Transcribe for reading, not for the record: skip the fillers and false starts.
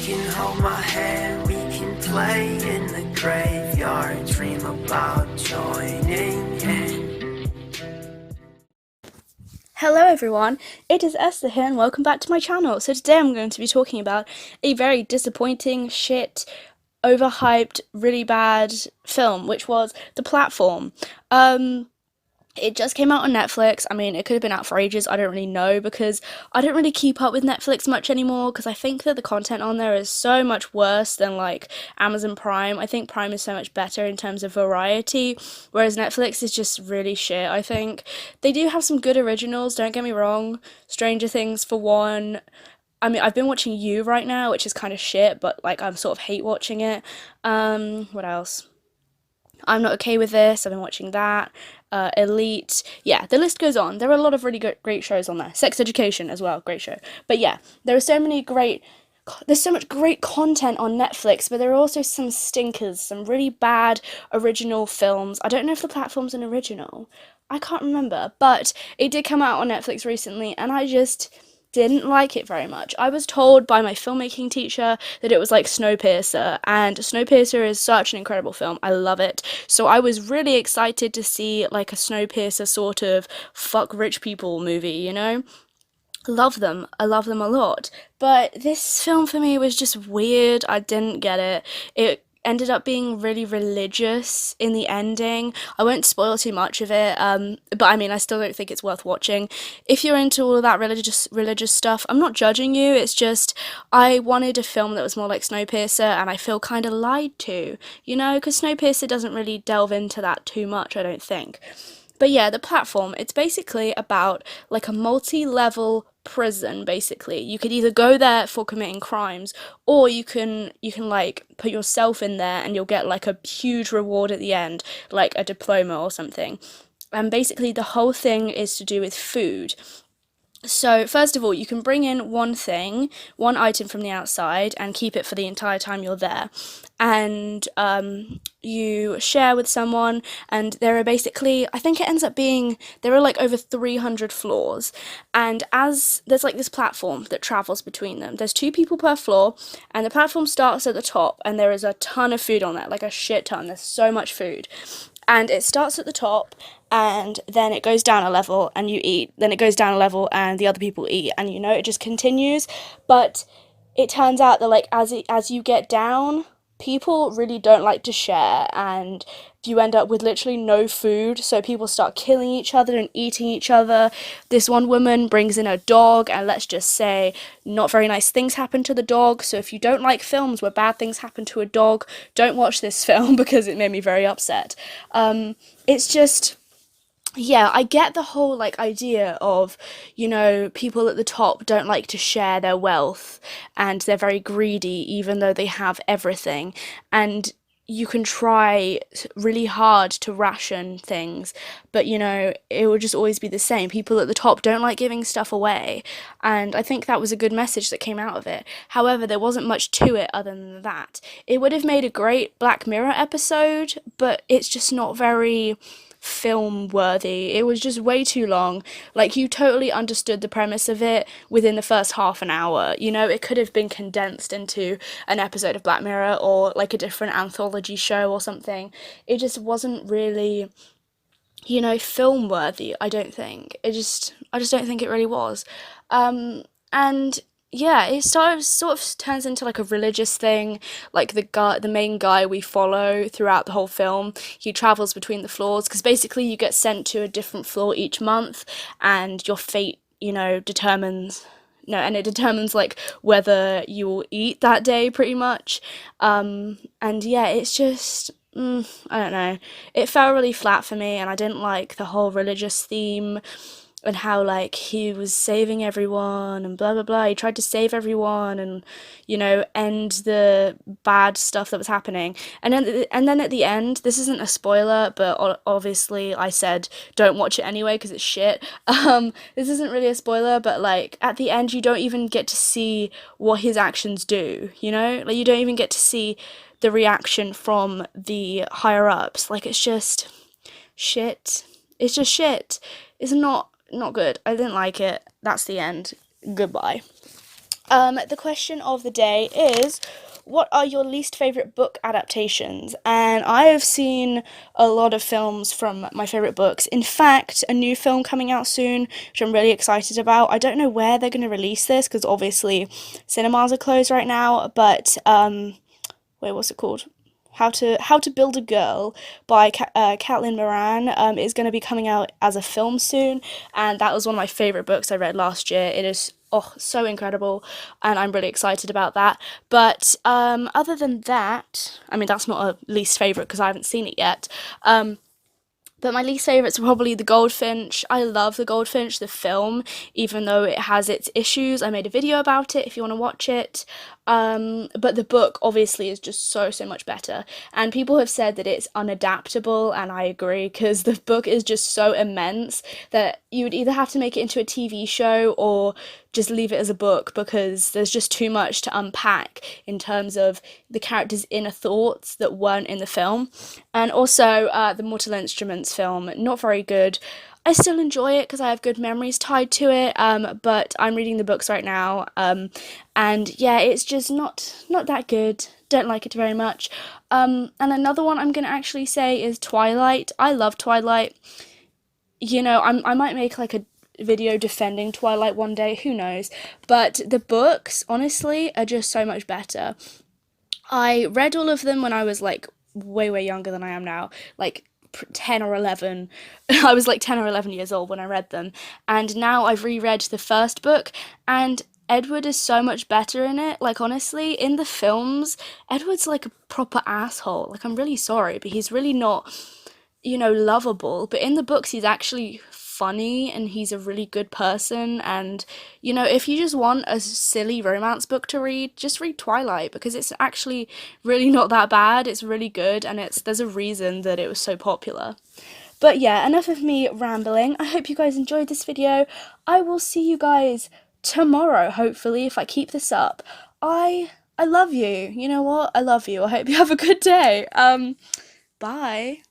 can hold my hand, we can play in the graveyard, dream about joining in. Hello everyone, it is Esther here and welcome back to my channel. So today I'm going to be talking about a very disappointing, shit, overhyped, really bad film, which was The Platform. It just came out on Netflix. I mean, it could have been out for ages. I don't really know because I don't really keep up with Netflix much anymore because I think that the content on there is so much worse than like Amazon Prime. I think Prime is so much better in terms of variety, whereas Netflix is just really shit, I think. They do have some good originals, don't get me wrong. Stranger Things for one. I mean, I've been watching You right now, which is kind of shit, but like I'm sort of hate watching it. What else? I'm Not Okay With This, I've been watching that. Elite, yeah, the list goes on. There are a lot of really great shows on there. Sex Education as well, great show. But yeah, there are so many great, there's so much great content on Netflix, but there are also some stinkers, some really bad original films. I don't know if The Platform's an original. I can't remember, but it did come out on Netflix recently, and I just didn't like it very much. I was told by my filmmaking teacher that it was like Snowpiercer, and Snowpiercer is such an incredible film. I love it. So I was really excited to see like a Snowpiercer sort of fuck rich people movie, you know? Love them. I love them a lot. But this film for me was just weird. I didn't get it. It ended up being really religious in the ending. I won't spoil too much of it, but I mean, I still don't think it's worth watching. If you're into all of that religious stuff, I'm not judging you. It's just I wanted a film that was more like Snowpiercer, and I feel kind of lied to, you know, because Snowpiercer doesn't really delve into that too much, I don't think. But yeah, The Platform, it's basically about like a multi-level prison basically. You could either go there for committing crimes or you can like put yourself in there and you'll get like a huge reward at the end, like a diploma or something. And basically the whole thing is to do with food. So, first of all, you can bring in one thing, one item from the outside, and keep it for the entire time you're there. And you share with someone, and there are basically, I think it ends up being, there are like over 300 floors. And as there's like this platform that travels between them, there's two people per floor, and the platform starts at the top, and there is a ton of food on it, like a shit ton. There's so much food. And it starts at the top and then it goes down a level and you eat, then it goes down a level and the other people eat, and you know it just continues. But it turns out that like as you get down, people really don't like to share, and you end up with literally no food, so people start killing each other and eating each other. This one woman brings in a dog, and let's just say not very nice things happen to the dog. So if you don't like films where bad things happen to a dog, don't watch this film because it made me very upset. It's just, yeah, I get the whole like idea of, you know, people at the top don't like to share their wealth and they're very greedy even though they have everything. And you can try really hard to ration things, but you know, it will just always be the same. People at the top don't like giving stuff away. And I think that was a good message that came out of it. However, there wasn't much to it other than that. It would have made a great Black Mirror episode, but it's just not very film worthy. It was just way too long. Like, you totally understood the premise of it within the first half an hour. You know, it could have been condensed into an episode of Black Mirror or like a different anthology show or something. It just wasn't really, you know, film worthy, I don't think. I just don't think it really was. And yeah, it sort of turns into like a religious thing. Like the main guy we follow throughout the whole film, he travels between the floors because basically you get sent to a different floor each month, and your fate, you know, determines, no, and it determines like whether you will eat that day, pretty much. And yeah, it's just, I don't know. It felt really flat for me, and I didn't like the whole religious theme and how like he was saving everyone and blah blah blah. He tried to save everyone and, you know, end the bad stuff that was happening. And then at the end, this isn't a spoiler, but obviously I said don't watch it anyway because it's shit. This isn't really a spoiler, but like at the end you don't even get to see what his actions do, you know? Like, you don't even get to see the reaction from the higher ups. Like, it's just shit. It's just shit. It's not good. I didn't like it. That's the end. Goodbye. The question of the day is, what are your least favourite book adaptations? And I have seen a lot of films from my favourite books. In fact, a new film coming out soon, which I'm really excited about. I don't know where they're going to release this, because obviously cinemas are closed right now, but, wait, what's it called? How to Build a Girl by Caitlin Moran is going to be coming out as a film soon, and that was one of my favorite books I read last year. It is so incredible, and I'm really excited about that. But other than that, I mean that's not a least favorite because I haven't seen it yet. But my least favourites are probably The Goldfinch. I love The Goldfinch, the film, even though it has its issues. I made a video about it if you want to watch it. But the book, obviously, is just so much better. And people have said that it's unadaptable, and I agree, because the book is just so immense that you would either have to make it into a TV show or just leave it as a book, because there's just too much to unpack in terms of the characters' inner thoughts that weren't in the film. And also, the Mortal Instruments film, not very good. I still enjoy it because I have good memories tied to it, but I'm reading the books right now, and yeah, it's just not that good. Don't like it very much. And another one I'm going to actually say is Twilight. I love Twilight. You know, I might make like a video defending Twilight one day, who knows, but the books, honestly, are just so much better. I read all of them when I was like way younger than I am now, like 10 or 11. I was like 10 or 11 years old when I read them, and now I've reread the first book, and Edward is so much better in it. Like, honestly, in the films, Edward's like a proper asshole. Like, I'm really sorry, but he's really not, lovable. But in the books, he's actually funny, and he's a really good person. And, if you just want a silly romance book to read, just read Twilight, because it's actually really not that bad. It's really good, and there's a reason that it was so popular. But yeah, enough of me rambling. I hope you guys enjoyed this video. I will see you guys tomorrow, hopefully, if I keep this up. I love you. You know what? I love you. I hope you have a good day. Bye.